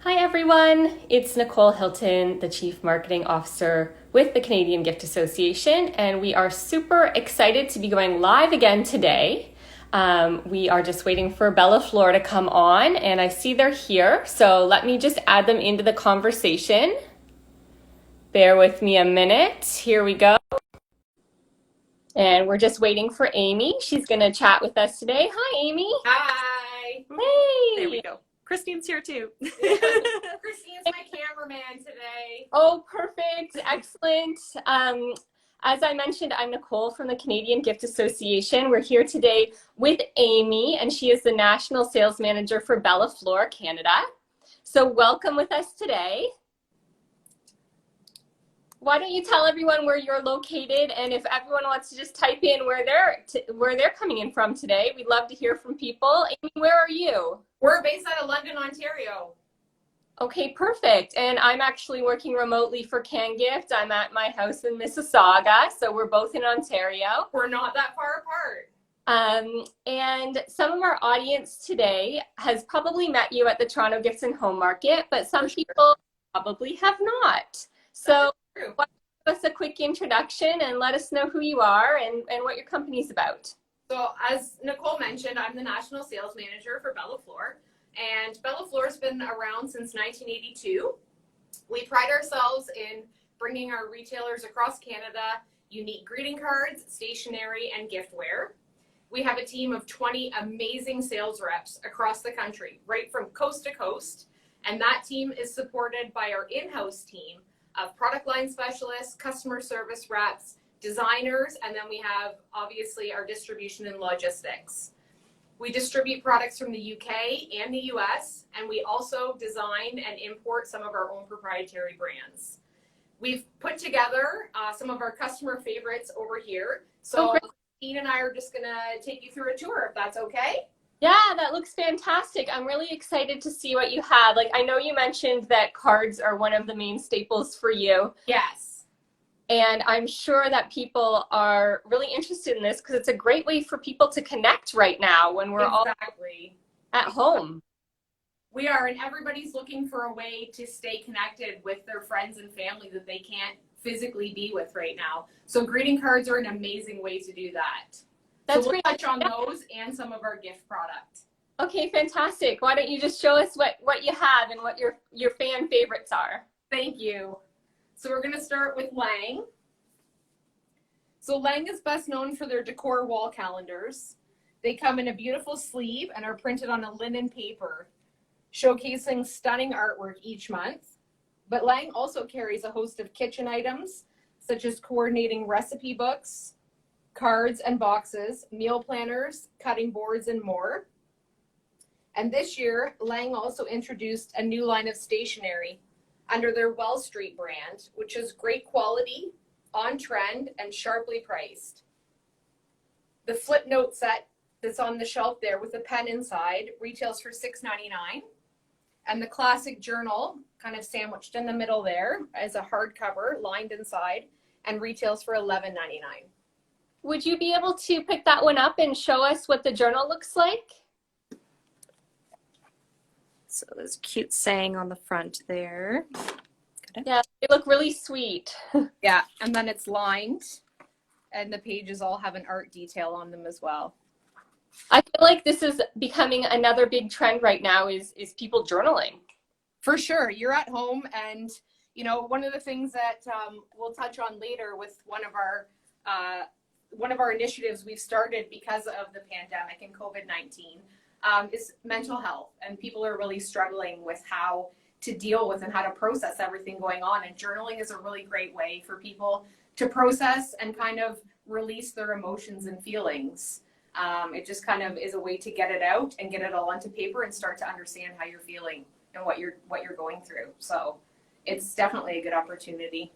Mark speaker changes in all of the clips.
Speaker 1: Hi everyone, it's Nicole Hilton, the Chief Marketing Officer with the Canadian Gift Association, and we are super excited to be going live again today. We are just waiting for Bella Flor to come on, and I see they're here, so let me just add them into the conversation. Bear with me a minute. Here we go. And we're just waiting for Amy. She's going to chat with us today. Hi, Amy.
Speaker 2: Hi.
Speaker 1: Hey.
Speaker 2: There we go. Christine's here too.
Speaker 3: Christine's my cameraman today.
Speaker 1: Oh, perfect. Excellent. As I mentioned, I'm Nicole from the Canadian Gift Association. We're here today with Amy, and she is the National Sales Manager for Bella Flor Canada. So welcome with us today. Why don't you tell everyone where you're located, and if everyone wants to just type in where they're coming in from today, we'd love to hear from people. Amy, where are you?
Speaker 3: We're based out of London, Ontario.
Speaker 1: Okay, perfect. And I'm actually working remotely for Cangift. I'm at my house in Mississauga, so we're both in Ontario.
Speaker 3: We're not that far apart.
Speaker 1: And some of our audience today has probably met you at the Toronto Gifts and Home Market, but some people probably have not. So why don't you give us a quick introduction and let us know who you are and what your company's about.
Speaker 3: So as Nicole mentioned, I'm the National Sales Manager for Bella Flor. And Bella Flor has been around since 1982. We pride ourselves in bringing our retailers across Canada unique greeting cards, stationery, and giftware. We have a team of 20 amazing sales reps across the country, right from coast to coast. And that team is supported by our in-house team of product line specialists, customer service reps, designers, and then we have obviously our distribution and logistics. We distribute products from the UK and the US, and we also design and import some of our own proprietary brands. We've put together some of our customer favorites over here. So Christine and I are just gonna take you through a tour, if that's okay.
Speaker 1: Yeah, that looks fantastic. I'm really excited to see what you have. Like, I know you mentioned that cards are one of the main staples for you.
Speaker 3: Yes.
Speaker 1: And I'm sure that people are really interested in this because it's a great way for people to connect right now when we're all at home.
Speaker 3: We are, and everybody's looking for a way to stay connected with their friends and family that they can't physically be with right now. So greeting cards are an amazing way to do that.
Speaker 1: That's
Speaker 3: so we'll
Speaker 1: great.
Speaker 3: touch on those and some of our gift product.
Speaker 1: Okay, fantastic. Why don't you just show us what you have and what your fan favorites are?
Speaker 3: Thank you. So we're going to start with Lang. So Lang is best known for their decor wall calendars. They come in a beautiful sleeve and are printed on a linen paper, showcasing stunning artwork each month. But Lang also carries a host of kitchen items, such as coordinating recipe books, cards and boxes, meal planners, cutting boards, and more. And this year, Lang also introduced a new line of stationery under their Well Street brand, which is great quality, on trend, and sharply priced. The flip note set that's on the shelf there with a pen inside retails for $6.99. And the classic journal, kind of sandwiched in the middle there, as a hardcover lined inside, and retails for $11.99.
Speaker 1: Would you be able to pick that one up and show us what the journal looks like?
Speaker 2: So there's a cute saying on the front there.
Speaker 1: Yeah, they look really sweet.
Speaker 3: Yeah, and then it's lined, and the pages all have an art detail on them as well.
Speaker 1: I feel like this is becoming another big trend right now is people journaling.
Speaker 3: For sure. You're at home, and you know, one of the things that we'll touch on later with one of our initiatives we've started because of the pandemic and COVID-19 is mental health, and people are really struggling with how to deal with and how to process everything going on, and journaling is a really great way for people to process and kind of release their emotions and feelings. It just kind of is a way to get it out and get it all onto paper and start to understand how you're feeling and what you're going through. So it's definitely a good opportunity.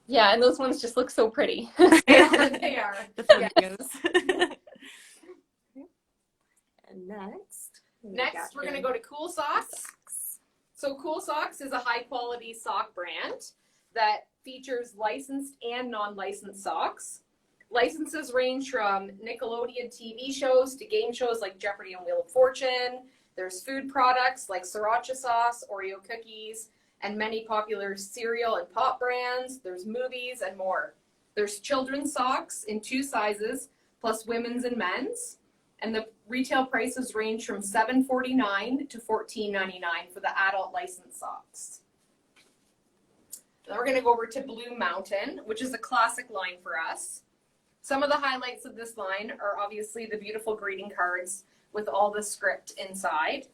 Speaker 1: Yeah, and those ones just look so pretty.
Speaker 3: They are.
Speaker 2: The flamingos. And
Speaker 3: Next, we're going to go to Cool Socks. So Cool Socks is a high quality sock brand that features licensed and non-licensed socks. Licenses range from Nickelodeon TV shows to game shows like Jeopardy and Wheel of Fortune. There's food products like sriracha sauce, Oreo cookies, and many popular cereal and pop brands. There's movies and more. There's children's socks in 2 sizes, plus women's and men's. And the retail prices range from $7.49 to $14.99 for the adult licensed socks. Then we're going to go over to Blue Mountain, which is a classic line for us. Some of the highlights of this line are obviously the beautiful greeting cards with all the script inside.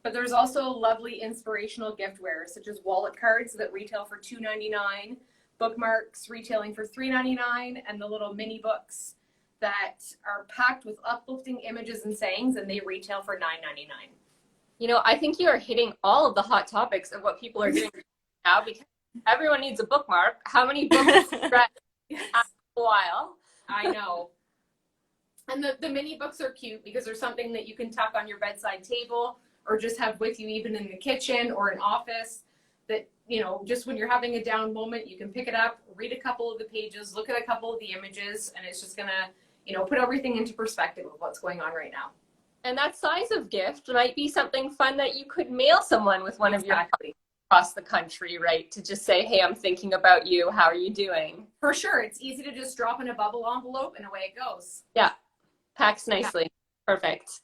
Speaker 3: But there's also lovely inspirational giftware, such as wallet cards that retail for $2.99, bookmarks retailing for $3.99, and the little mini books that are packed with uplifting images and sayings, and they retail for $9.99.
Speaker 1: You know, I think you are hitting all of the hot topics of what people are doing now, because everyone needs a bookmark. How many books read in a while?
Speaker 3: I know. And the mini books are cute because they're something that you can tuck on your bedside table or just have with you even in the kitchen or an office, that, you know, just when you're having a down moment, you can pick it up, read a couple of the pages, look at a couple of the images, and it's just gonna, you know, put everything into perspective of what's going on right now.
Speaker 1: And that size of gift might be something fun that you could mail someone with one of your across the country, right? To just say, hey, I'm thinking about you. How are you doing?
Speaker 3: For sure. It's easy to just drop in a bubble envelope and away it goes.
Speaker 1: Yeah. Packs nicely. Yeah. Perfect.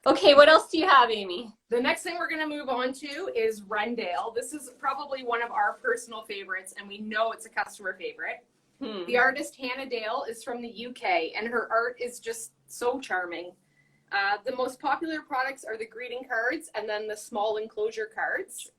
Speaker 1: Okay, what else do you have, Amy?
Speaker 3: The next thing we're going to move on to is Rendale. This is probably one of our personal favorites, and we know it's a customer favorite. The artist Hannah Dale is from the UK, and her art is just so charming. The most popular products are the greeting cards and then the small enclosure cards.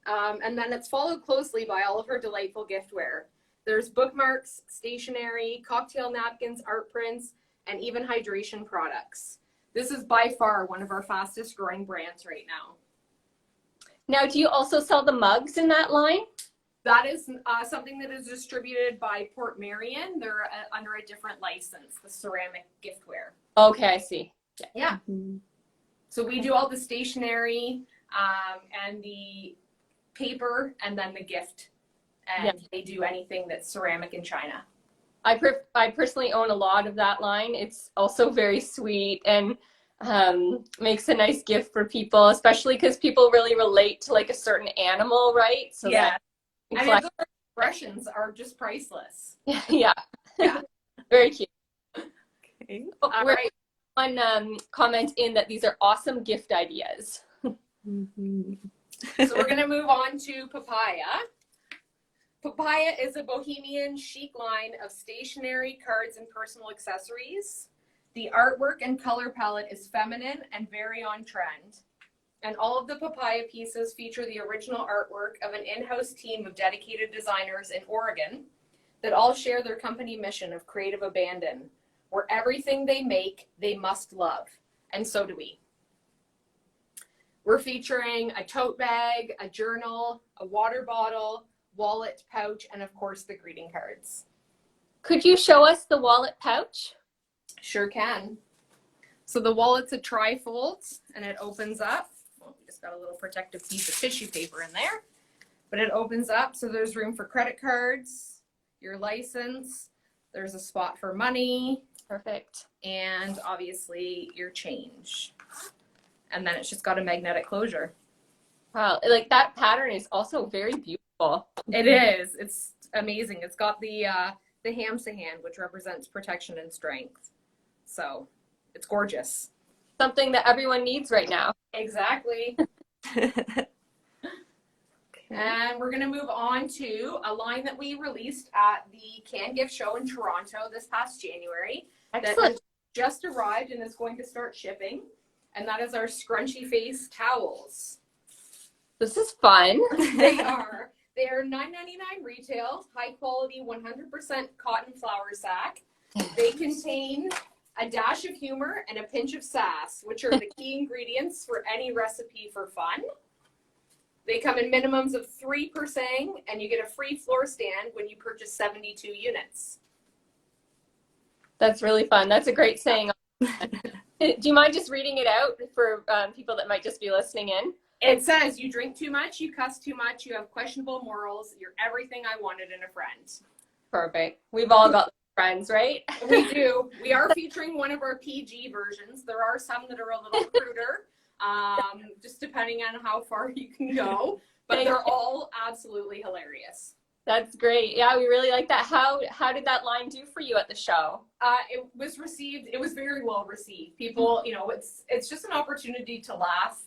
Speaker 3: And then it's followed closely by all of her delightful giftware. There's bookmarks, stationery, cocktail napkins, art prints, and even hydration products. This is by far one of our fastest growing brands right now.
Speaker 1: Now, do you also sell the mugs in that line?
Speaker 3: That is something that is distributed by Port Marion. They're under a different license, the ceramic giftware.
Speaker 1: Okay, I see.
Speaker 3: Yeah. So we do all the stationery and the paper and then the gift. And they do anything that's ceramic in China.
Speaker 1: I personally own a lot of that line. It's also very sweet and makes a nice gift for people, especially because people really relate to like a certain animal, right? So
Speaker 3: yeah. And those expressions are just priceless.
Speaker 1: Yeah. Very cute.
Speaker 2: Okay.
Speaker 3: All right.
Speaker 1: One comment in that these are awesome gift ideas.
Speaker 3: So we're going to move on to Papaya. Papaya is a bohemian chic line of stationery, cards, and personal accessories. The artwork and color palette is feminine and very on trend. And all of the Papaya pieces feature the original artwork of an in-house team of dedicated designers in Oregon that all share their company mission of creative abandon, where everything they make, they must love. And so do we. We're featuring a tote bag, a journal, a water bottle, wallet, pouch, and of course the greeting cards.
Speaker 1: Could you show us the wallet pouch?
Speaker 3: Sure can. So the wallet's a tri-fold and it opens up. Well, we just got a little protective piece of tissue paper in there, but it opens up so there's room for credit cards, your license, there's a spot for money.
Speaker 1: Perfect.
Speaker 3: And obviously your change. And then it's just got a magnetic closure.
Speaker 1: Wow, like that pattern is also very beautiful.
Speaker 3: It is. It's amazing. It's got the hamsa hand, which represents protection and strength. So it's gorgeous.
Speaker 1: Something that everyone needs right now.
Speaker 3: Exactly. And we're going to move on to a line that we released at the Cangift show in Toronto this past January.
Speaker 1: Excellent.
Speaker 3: That has just arrived and is going to start shipping. And that is our scrunchy face towels.
Speaker 1: This is fun.
Speaker 3: They are. They are $9.99 retail, high quality, 100% cotton flour sack. They contain a dash of humor and a pinch of sass, which are the key ingredients for any recipe for fun. They come in minimums of 3 per saying, and you get a free floor stand when you purchase 72 units.
Speaker 1: That's really fun. That's a great saying. Do you mind just reading it out for people that might just be listening in?
Speaker 3: It says, you drink too much, you cuss too much, you have questionable morals, you're everything I wanted in a friend.
Speaker 1: Perfect. We've all got friends, right?
Speaker 3: We do. We are featuring one of our PG versions. There are some that are a little cruder, depending on how far you can go. But they're all absolutely hilarious.
Speaker 1: That's great. Yeah, we really like that. How did that line do for you at the show?
Speaker 3: It was very well received. People, it's just an opportunity to laugh.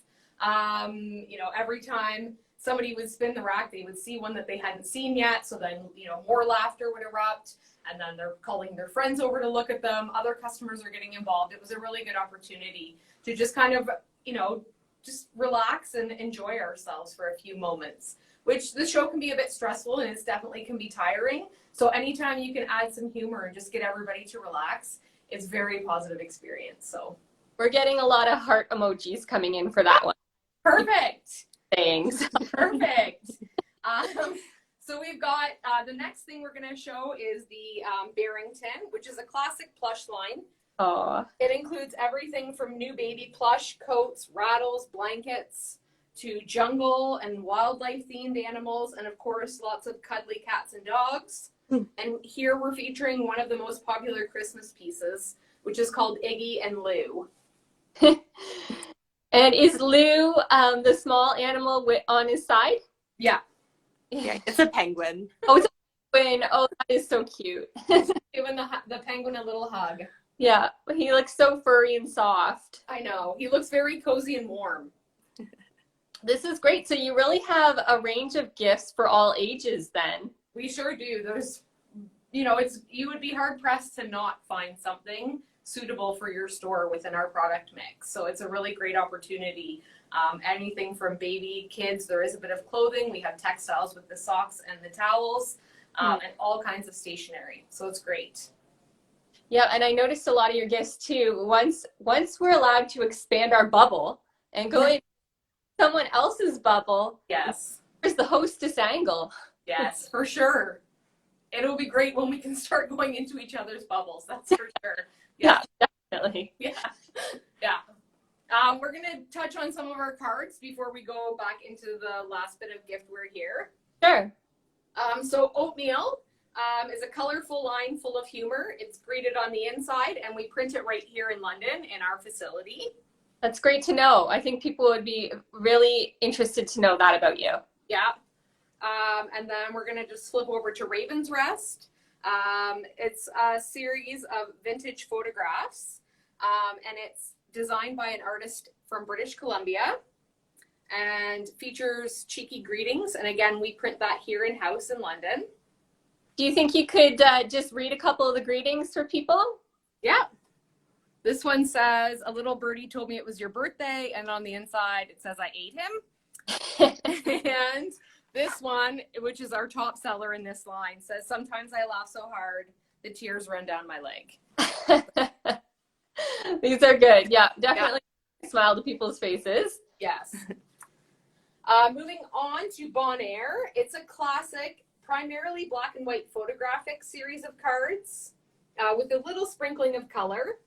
Speaker 3: Every time somebody would spin the rack, they would see one that they hadn't seen yet. So then, more laughter would erupt, and then they're calling their friends over to look at them. Other customers are getting involved. It was a really good opportunity to just kind of, just relax and enjoy ourselves for a few moments, which the show can be a bit stressful and it's definitely can be tiring. So anytime you can add some humor and just get everybody to relax, it's very positive experience. So
Speaker 1: we're getting a lot of heart emojis coming in for that one.
Speaker 3: Perfect.
Speaker 1: Thanks.
Speaker 3: Perfect. So we've got the next thing we're going to show is the Barrington, which is a classic plush line.
Speaker 1: Oh.
Speaker 3: It includes everything from new baby plush, coats, rattles, blankets, to jungle and wildlife themed animals, and of course lots of cuddly cats and dogs. And here we're featuring one of the most popular Christmas pieces, which is called Iggy and Lou.
Speaker 1: And is Lou the small animal on his side?
Speaker 3: Yeah.
Speaker 2: Yeah, it's a penguin.
Speaker 1: Oh, it's a penguin. Oh, that is so cute.
Speaker 3: Giving the penguin a little hug.
Speaker 1: Yeah, he looks so furry and soft.
Speaker 3: I know. He looks very cozy and warm.
Speaker 1: This is great. So you really have a range of gifts for all ages then.
Speaker 3: We sure do. There's, you would be hard pressed to not find something suitable for your store within our product mix. So it's a really great opportunity. Anything from baby, kids, there is a bit of clothing. We have textiles with the socks and the towels, and all kinds of stationery. So it's great.
Speaker 1: Yeah, and I noticed a lot of your gifts too. Once we're allowed to expand our bubble and go in someone else's bubble,
Speaker 3: yes,
Speaker 1: there's the hostess angle.
Speaker 3: Yes, for sure. It'll be great when we can start going into each other's bubbles. That's for sure.
Speaker 1: Yeah, definitely.
Speaker 3: Yeah. We're gonna touch on some of our cards before we go back into the last bit of giftware here.
Speaker 1: Sure.
Speaker 3: So oatmeal is a colorful line full of humor. It's graded on the inside, and we print it right here in London in our facility.
Speaker 1: That's great to know. I think people would be really interested to know that about you.
Speaker 3: Yeah. And then we're going to just flip over to Raven's Rest. It's a series of vintage photographs, and it's designed by an artist from British Columbia and features cheeky greetings. And again, we print that here in-house in London.
Speaker 1: Do you think you could just read a couple of the greetings for people?
Speaker 3: Yeah. This one says, "A little birdie told me it was your birthday," and on the inside it says, "I ate him." And this one, which is our top seller in this line, says, "Sometimes I laugh so hard, the tears run down my leg."
Speaker 1: These are good. Yeah, definitely smile to people's faces.
Speaker 3: Yes. Moving on to Bonaire. It's a classic, primarily black and white photographic series of cards with a little sprinkling of color.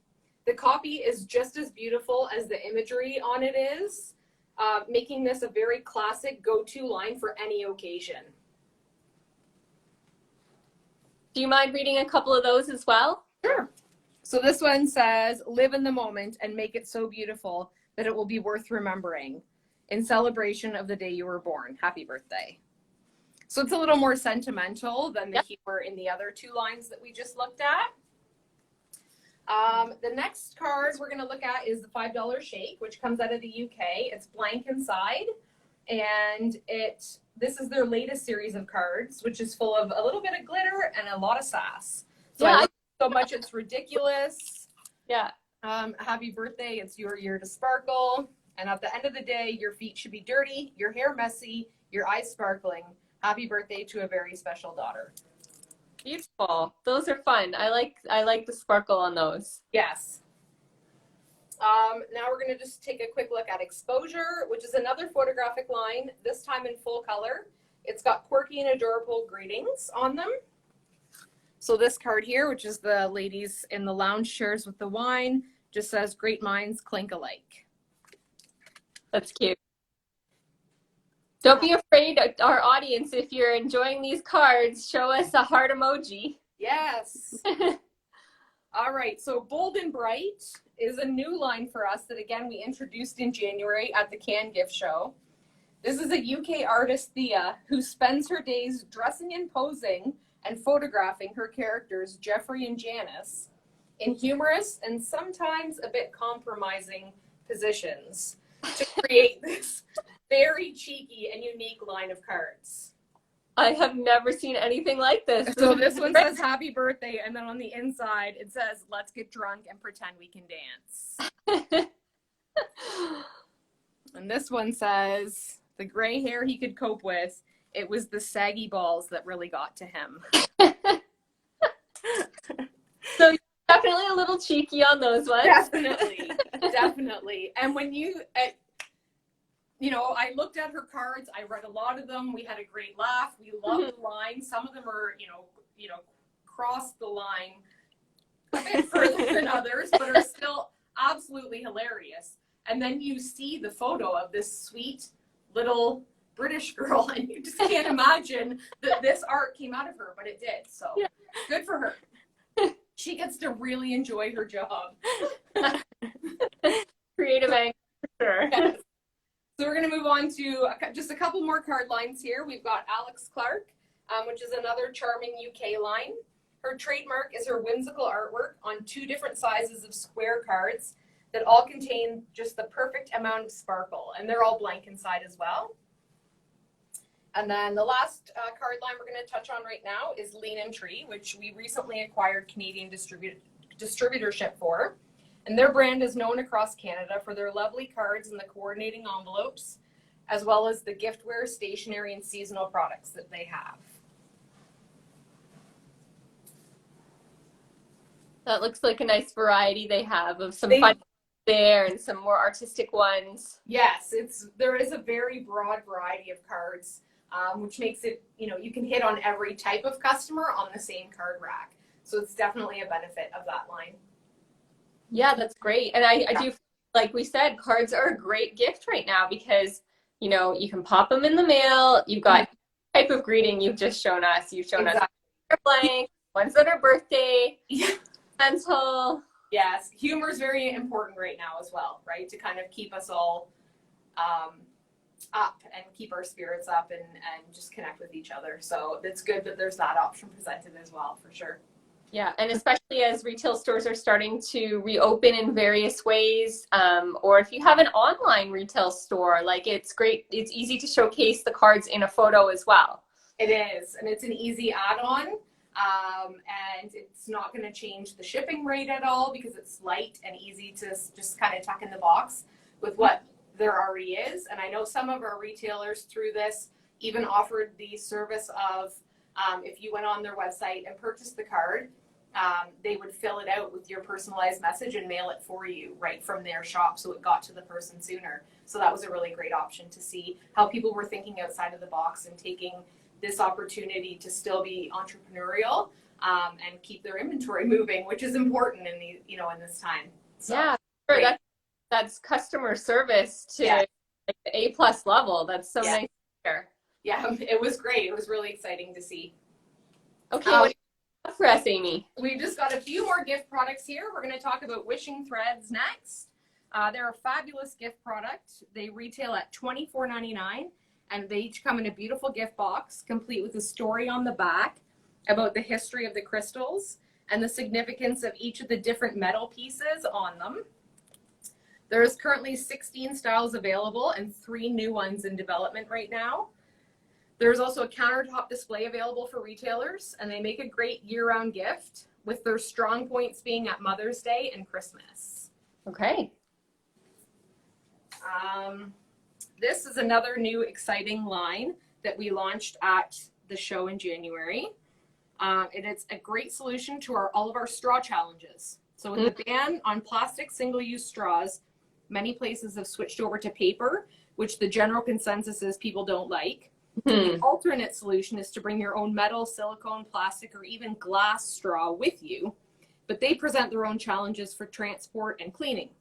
Speaker 3: The copy is just as beautiful as the imagery on it is, making this a very classic go-to line for any occasion.
Speaker 1: Do you mind reading a couple of those as well?
Speaker 3: Sure. So this one says, "Live in the moment and make it so beautiful that it will be worth remembering. In celebration of the day you were born. Happy birthday." So it's a little more sentimental than the humor in the other two lines that we just looked at. The next card we're going to look at is the $5 shake, which comes out of the UK. It's blank inside, and this is their latest series of cards, which is full of a little bit of glitter and a lot of sass. So I love it so much it's ridiculous.
Speaker 1: Yeah.
Speaker 3: Happy birthday, it's your year to sparkle. And at the end of the day, your feet should be dirty, your hair messy, your eyes sparkling. Happy birthday to a very special daughter.
Speaker 1: Beautiful. Those are fun. I like the sparkle on those.
Speaker 3: Yes. Now we're going to just take a quick look at Exposure, which is another photographic line, this time in full color. It's got quirky and adorable greetings on them. So this card here, which is the ladies in the lounge chairs with the wine, just says, "Great minds clink alike."
Speaker 1: That's cute. Don't be afraid, our audience, if you're enjoying these cards, show us a heart emoji.
Speaker 3: Yes. All right, so Bold and Bright is a new line for us that, again, we introduced in January at the Cangift show. This is a UK artist, Thea, who spends her days dressing and posing and photographing her characters, Jeffrey and Janice, in humorous and sometimes a bit compromising positions to create this very cheeky and unique line of cards.
Speaker 1: I have never seen anything like this.
Speaker 3: So this one says happy birthday, and then on the inside it says let's get drunk and pretend we can dance. And this one says the gray hair he could cope with, it was the saggy balls that really got to him.
Speaker 1: So definitely a little cheeky on those ones.
Speaker 3: Definitely, definitely. And when you I looked at her cards. I read a lot of them. We had a great laugh. We loved the line. Some of them are, crossed the line a bit further than others, but are still absolutely hilarious. And then you see the photo of this sweet little British girl, and you just can't imagine that this art came out of her, but it did. So good for her. She gets to really enjoy her job.
Speaker 1: Creative angle, for sure.
Speaker 3: Yes. So we're going to move on to just a couple more card lines here. We've got Alex Clark, which is another charming UK line. Her trademark is her whimsical artwork on 2 different sizes of square cards that all contain just the perfect amount of sparkle, and they're all blank inside as well. And then the last card line we're going to touch on right now is Lean and Tree, which we recently acquired Canadian distributorship for. And their brand is known across Canada for their lovely cards and the coordinating envelopes, as well as the giftware, stationery, and seasonal products that they have.
Speaker 1: That looks like a nice variety they have of some fun there and some more artistic ones.
Speaker 3: Yes, there is a very broad variety of cards, which makes it, you can hit on every type of customer on the same card rack. So it's definitely a benefit of that line.
Speaker 1: Yeah, that's great. And I do, like we said, cards are a great gift right now because, you can pop them in the mail. You've got type of greeting you've just shown us. You've shown us blank, ones that are birthday, mental.
Speaker 3: Yes, humor is very important right now as well, right? To kind of keep us all up and keep our spirits up and just connect with each other. So it's good that there's that option presented as well, for sure.
Speaker 1: Yeah, and especially as retail stores are starting to reopen in various ways, or if you have an online retail store, it's great. It's easy to showcase the cards in a photo as well.
Speaker 3: It is, and it's an easy add-on, and it's not going to change the shipping rate at all because it's light and easy to just kind of tuck in the box with what there already is. And I know some of our retailers through this even offered the service of if you went on their website and purchased the card, they would fill it out with your personalized message and mail it for you right from their shop, so it got to the person sooner. So that was a really great option to see how people were thinking outside of the box and taking this opportunity to still be entrepreneurial and keep their inventory moving, which is important in in this time. So,
Speaker 1: yeah, sure. That's customer service to the A+ level. That's so nice to hear.
Speaker 3: Yeah, it was great. It was really exciting to see.
Speaker 1: Okay, what do you have for us, Amy?
Speaker 3: We've just got a few more gift products here. We're going to talk about wishing threads next. They're a fabulous gift product. They retail at $24.99, and they each come in a beautiful gift box, complete with a story on the back about the history of the crystals and the significance of each of the different metal pieces on them. There's currently 16 styles available and 3 new ones in development right now. There's also a countertop display available for retailers, and they make a great year-round gift, with their strong points being at Mother's Day and Christmas.
Speaker 1: Okay.
Speaker 3: This is another new exciting line that we launched at the show in January. And it's a great solution to all of our straw challenges. So with the ban on plastic single-use straws, many places have switched over to paper, which the general consensus is people don't like. The alternate solution is to bring your own metal, silicone, plastic, or even glass straw with you, but they present their own challenges for transport and cleaning.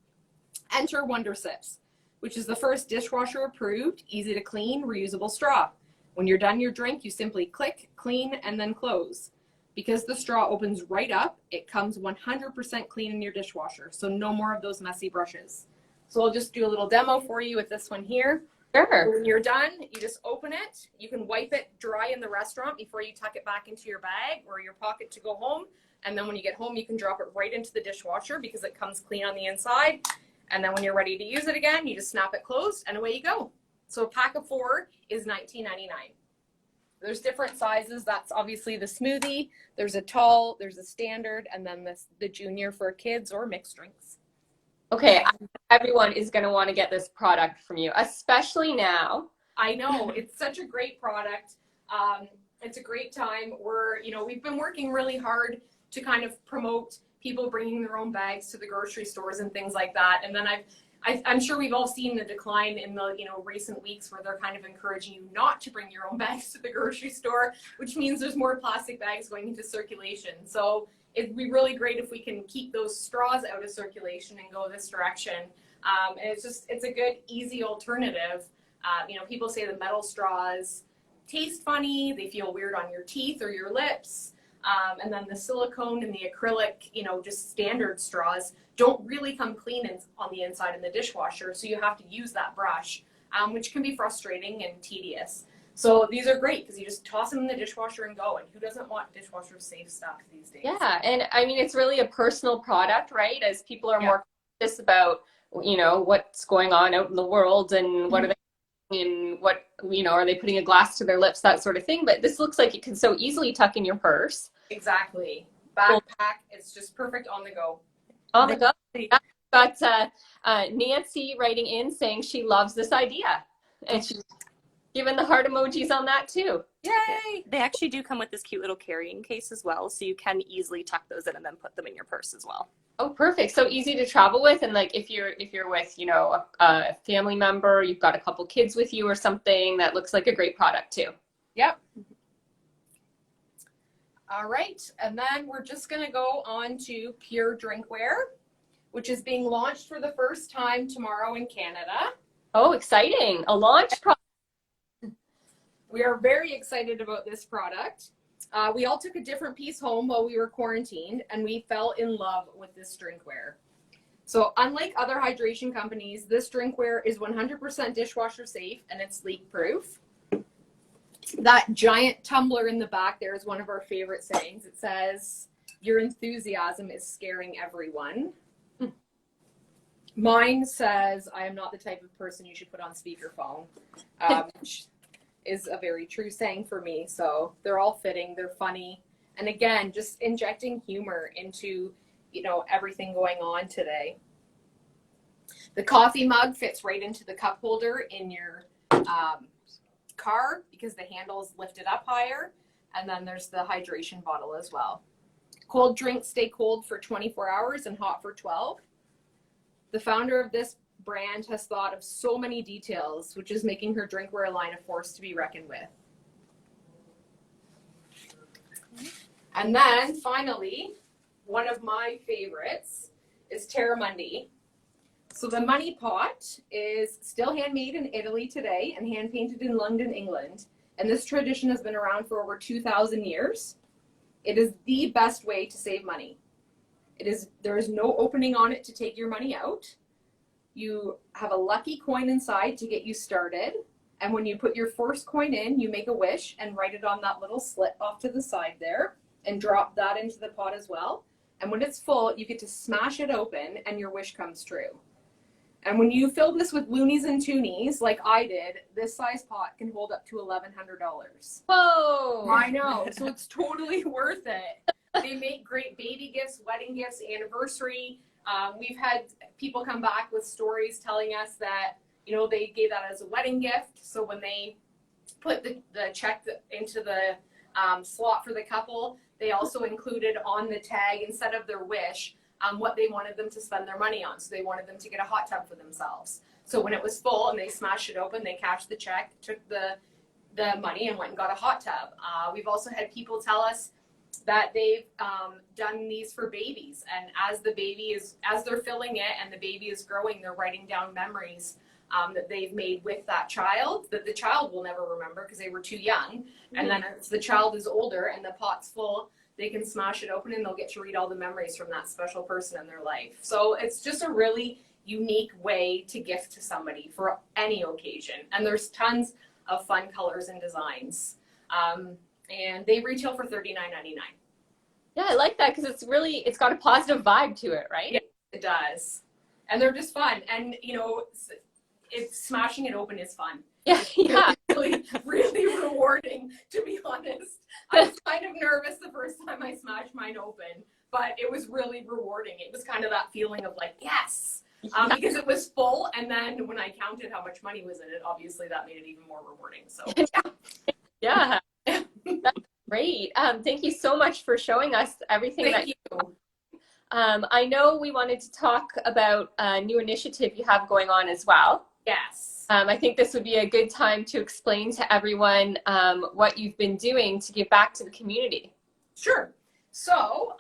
Speaker 3: Enter Wonder Sips, which is the first dishwasher approved, easy to clean, reusable straw. When you're done your drink, you simply click, clean, and then close. Because the straw opens right up, it comes 100% clean in your dishwasher. So no more of those messy brushes. So I'll just do a little demo for you with this one here.
Speaker 1: Sure.
Speaker 3: When you're done, you just open it. You can wipe it dry in the restaurant before you tuck it back into your bag or your pocket to go home. And then when you get home, you can drop it right into the dishwasher because it comes clean on the inside. And then when you're ready to use it again, you just snap it closed and away you go. So a pack of 4 is $19.99. There's different sizes. That's obviously the smoothie. There's a tall, there's a standard, and then the junior for kids or mixed drinks.
Speaker 1: Okay, everyone is going to want to get this product from you, especially now.
Speaker 3: I know, it's such a great product. It's a great time. We've been working really hard to kind of promote people bringing their own bags to the grocery stores and things like that. And then I'm sure we've all seen the decline in the recent weeks where they're kind of encouraging you not to bring your own bags to the grocery store, which means there's more plastic bags going into circulation. So it'd be really great if we can keep those straws out of circulation and go this direction. And it's a good, easy alternative. People say the metal straws taste funny, they feel weird on your teeth or your lips. And then the silicone and the acrylic, just standard straws don't really come clean on the inside in the dishwasher. So you have to use that brush, which can be frustrating and tedious. So these are great because you just toss them in the dishwasher and go. And who doesn't want dishwasher safe stuff these days?
Speaker 1: Yeah, and I mean, it's really a personal product, right? As people are more conscious about, what's going on out in the world and what are they and what, are they putting a glass to their lips, that sort of thing. But this looks like it can so easily tuck in your purse.
Speaker 3: Exactly. Backpack, it's just perfect on the go.
Speaker 1: On the go. Got Nancy writing in saying she loves this idea. And she's given the heart emojis on that too.
Speaker 2: Yay! They actually do come with this cute little carrying case as well, so you can easily tuck those in and then put them in your purse as well.
Speaker 1: Oh, perfect. So easy to travel with. And like if you're with, a family member, you've got a couple kids with you or something, that looks like a great product too.
Speaker 3: Yep. All right, and then we're just going to go on to Pure Drinkware, which is being launched for the first time tomorrow in Canada.
Speaker 1: Oh, exciting. A launch product.
Speaker 3: We are very excited about this product. We all took a different piece home while we were quarantined, and we fell in love with this drinkware. So unlike other hydration companies, this drinkware is 100% dishwasher safe and it's leak proof. That giant tumbler in the back there is one of our favorite sayings. It says, "Your enthusiasm is scaring everyone." Mine says, "I am not the type of person you should put on speakerphone," which is a very true saying for me. So they're all fitting, they're funny. And again, just injecting humor into, everything going on today. The coffee mug fits right into the cup holder in your car because the handle is lifted up higher. And then there's the hydration bottle as well. Cold drinks stay cold for 24 hours and hot for 12. The founder of this brand has thought of so many details, which is making her drinkware line a force to be reckoned with. And then finally, one of my favorites is Terramundi. So the money pot is still handmade in Italy today and hand painted in London, England. And this tradition has been around for over 2,000 years. It is the best way to save money. There is no opening on it to take your money out. You have a lucky coin inside to get you started. And when you put your first coin in, you make a wish and write it on that little slit off to the side there and drop that into the pot as well. And when it's full, you get to smash it open and your wish comes true. And when you fill this with loonies and toonies, like I did, this size pot can hold up to $1,100.
Speaker 1: Whoa!
Speaker 3: I know, so it's totally worth it. They make great baby gifts, wedding gifts, anniversary. We've had people come back with stories telling us that, they gave that as a wedding gift. So when they put the check into the slot for the couple, they also included on the tag, instead of their wish, what they wanted them to spend their money on. So they wanted them to get a hot tub for themselves. So when it was full and they smashed it open, they cashed the check, took the money and went and got a hot tub. We've also had people tell us that they've done these for babies. And as they're filling it and the baby is growing, they're writing down memories that they've made with that child that the child will never remember because they were too young. And then as the child is older and the pot's full, they can smash it open and they'll get to read all the memories from that special person in their life. So it's just a really unique way to gift to somebody for any occasion. And there's tons of fun colors and designs. And they retail for $39.99.
Speaker 1: Yeah, I like that because it's got a positive vibe to it, right?
Speaker 3: Yeah, it does. And they're just fun. And, you know, it's smashing it open is fun.
Speaker 1: Yeah, yeah.
Speaker 3: Really, really rewarding, to be honest. I was kind of nervous the first time I smashed mine open, but it was really rewarding. It was kind of that feeling of like, yes, because it was full. And then when I counted how much money was in it, obviously that made it even more rewarding. So
Speaker 1: yeah. That's great. Thank you so much for showing us everything.
Speaker 3: Thank you.
Speaker 1: I know we wanted to talk about a new initiative you have going on as well.
Speaker 3: Yes.
Speaker 1: I think this would be a good time to explain to everyone what you've been doing to give back to the community.
Speaker 3: Sure. So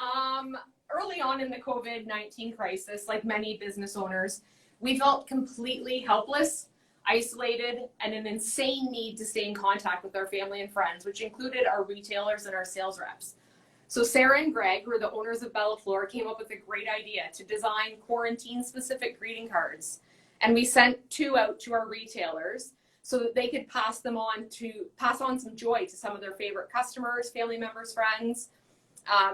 Speaker 3: early on in the COVID-19 crisis, like many business owners, we felt completely helpless, isolated, and an insane need to stay in contact with our family and friends, which included our retailers and our sales reps. So Sarah and Greg, who are the owners of Bella Flor, came up with a great idea to design quarantine-specific greeting cards. And we sent 2 out to our retailers so that they could pass on some joy to some of their favorite customers, family members, friends.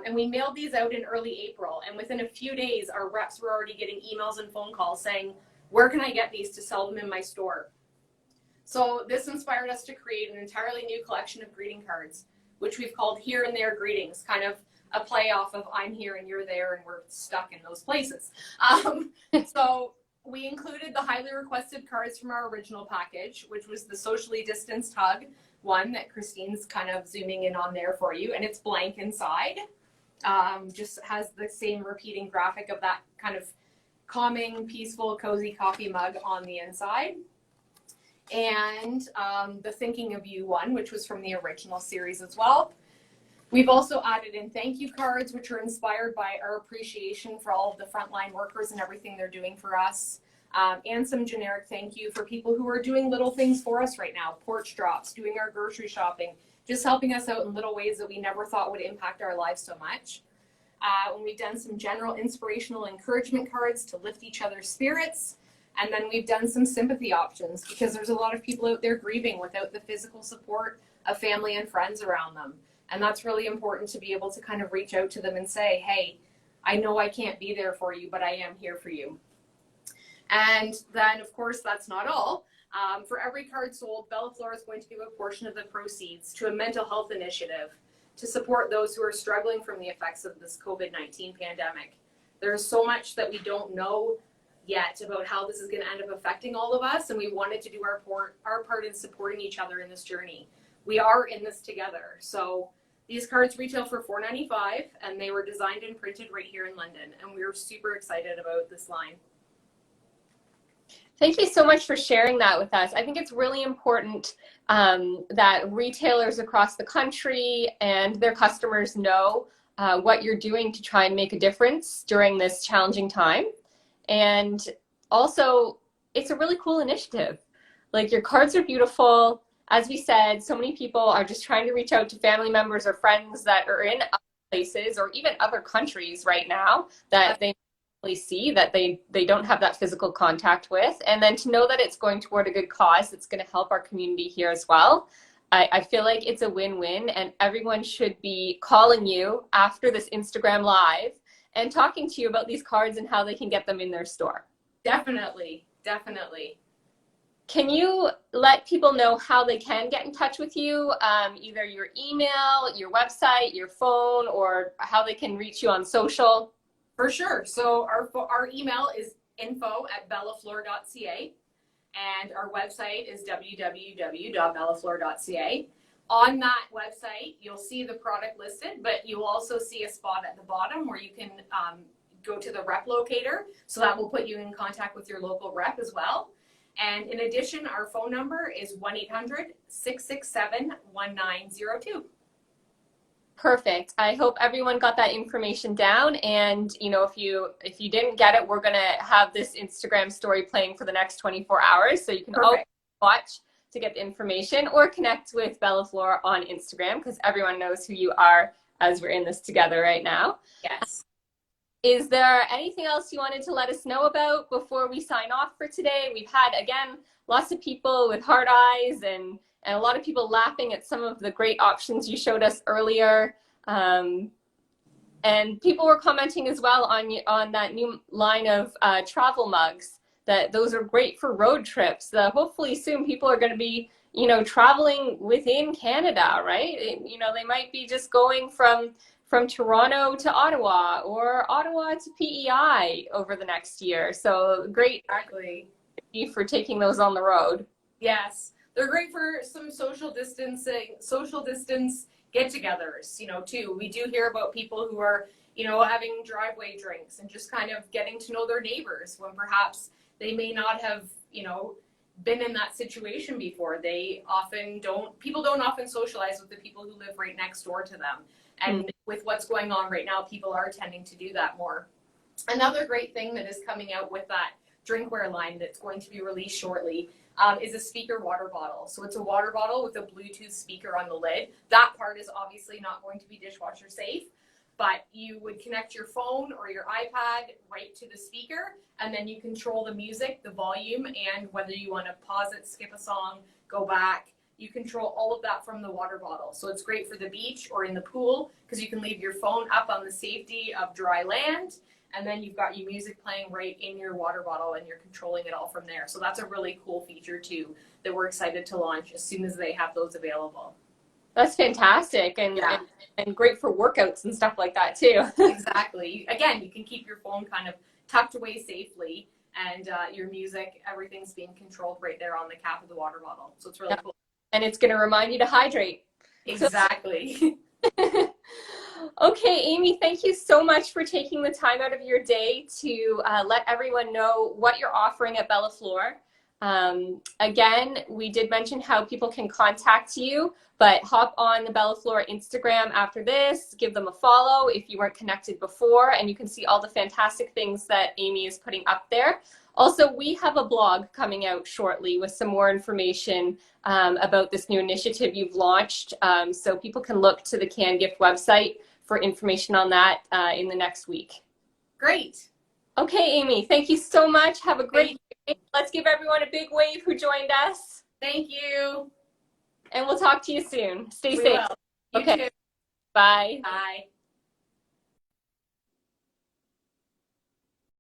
Speaker 3: And we mailed these out in early April. And within a few days, our reps were already getting emails and phone calls saying, where can I get these to sell them in my store? So this inspired us to create an entirely new collection of greeting cards, which we've called Here and There Greetings, kind of a play off of I'm here and you're there and we're stuck in those places. So we included the highly requested cards from our original package, which was the socially distanced hug one that Christine's kind of zooming in on there for you, and it's blank inside. Just has the same repeating graphic of that kind of calming, peaceful, cozy coffee mug on the inside. And the Thinking of You one, which was from the original series as well. We've also added in thank you cards, which are inspired by our appreciation for all of the frontline workers and everything they're doing for us. And some generic thank you for people who are doing little things for us right now. Porch drops, doing our grocery shopping, just helping us out in little ways that we never thought would impact our lives so much. And we've done some general inspirational encouragement cards to lift each other's spirits. And then we've done some sympathy options because there's a lot of people out there grieving without the physical support of family and friends around them. And that's really important to be able to kind of reach out to them and say, hey, I know I can't be there for you, but I am here for you. And then, of course, that's not all. For every card sold, Bella Flor is going to give a portion of the proceeds to a mental health initiative to support those who are struggling from the effects of this COVID-19 pandemic. There's so much that we don't know yet about how this is going to end up affecting all of us, and we wanted to do our part in supporting each other in this journey. We are in this together. So these cards retail for $4.95, and they were designed and printed right here in London, and we're super excited about this line.
Speaker 1: Thank you so much for sharing that with us. I think it's really important that retailers across the country and their customers know what you're doing to try and make a difference during this challenging time. And also, it's a really cool initiative. Like, your cards are beautiful. As we said, so many people are just trying to reach out to family members or friends that are in other places or even other countries right now that they see that they don't have that physical contact with. And then to know that it's going toward a good cause that's going to help our community here as well. I feel like it's a win-win, and everyone should be calling you after this Instagram Live and talking to you about these cards and how they can get them in their store.
Speaker 3: Definitely, definitely.
Speaker 1: Can you let people know how they can get in touch with you? Either your email, your website, your phone, or how they can reach you on social?
Speaker 3: For sure. So our email is info@bellaflor.ca, and our website is www.bellaflor.ca. On that website, you'll see the product listed, but you'll also see a spot at the bottom where you can go to the rep locator. So that will put you in contact with your local rep as well. And in addition, our phone number is 1-800-667-1902.
Speaker 1: Perfect. I hope everyone got that information down. And if you didn't get it, we're going to have this Instagram story playing for the next 24 hours. So you can always watch to get the information or connect with Bella Flor on Instagram, because everyone knows who you are as we're in this together right now.
Speaker 3: Yes.
Speaker 1: Is there anything else you wanted to let us know about before we sign off for today? We've had, again, lots of people with hard eyes and a lot of people laughing at some of the great options you showed us earlier. And people were commenting as well on that new line of travel mugs, that those are great for road trips. Hopefully soon people are going to be, traveling within Canada, right? They might be just going from Toronto to Ottawa or Ottawa to PEI over the next year. So great.
Speaker 3: Exactly.
Speaker 1: Thank you for taking those on the road.
Speaker 3: Yes. They're great for some social distance get-togethers, too. We do hear about people who are, having driveway drinks and just kind of getting to know their neighbors when perhaps they may not have, been in that situation before. People don't often socialize with the people who live right next door to them. And with what's going on right now, people are tending to do that more. Another great thing that is coming out with that drinkware line that's going to be released shortly is a speaker water bottle. So it's a water bottle with a Bluetooth speaker on the lid. That part is obviously not going to be dishwasher safe, but you would connect your phone or your iPad right to the speaker, and then you control the music, the volume, and whether you want to pause it, skip a song, go back. You control all of that from the water bottle. So it's great for the beach or in the pool because you can leave your phone up on the safety of dry land, and then you've got your music playing right in your water bottle and you're controlling it all from there. So that's a really cool feature too that we're excited to launch as soon as they have those available.
Speaker 1: That's fantastic and great for workouts and stuff like that too.
Speaker 3: Exactly. Again, you can keep your phone kind of tucked away safely, and your music, everything's being controlled right there on the cap of the water bottle. So it's really cool.
Speaker 1: And it's going to remind you to hydrate.
Speaker 3: Exactly.
Speaker 1: Okay, Amy, thank you so much for taking the time out of your day to let everyone know what you're offering at Bella Flor. Again, we did mention how people can contact you, but hop on the Bella Flor Instagram after this, give them a follow if you weren't connected before, and you can see all the fantastic things that Amy is putting up there. Also, we have a blog coming out shortly with some more information about this new initiative you've launched, so people can look to the Cangift website for information on that in the next week.
Speaker 3: Great.
Speaker 1: Okay, Amy, thank you so much. Have a great day. Let's give everyone a big wave who joined us.
Speaker 3: Thank you.
Speaker 1: And we'll talk to you soon. Stay safe.
Speaker 3: You
Speaker 1: Okay.
Speaker 3: too.
Speaker 1: Bye.
Speaker 3: Bye.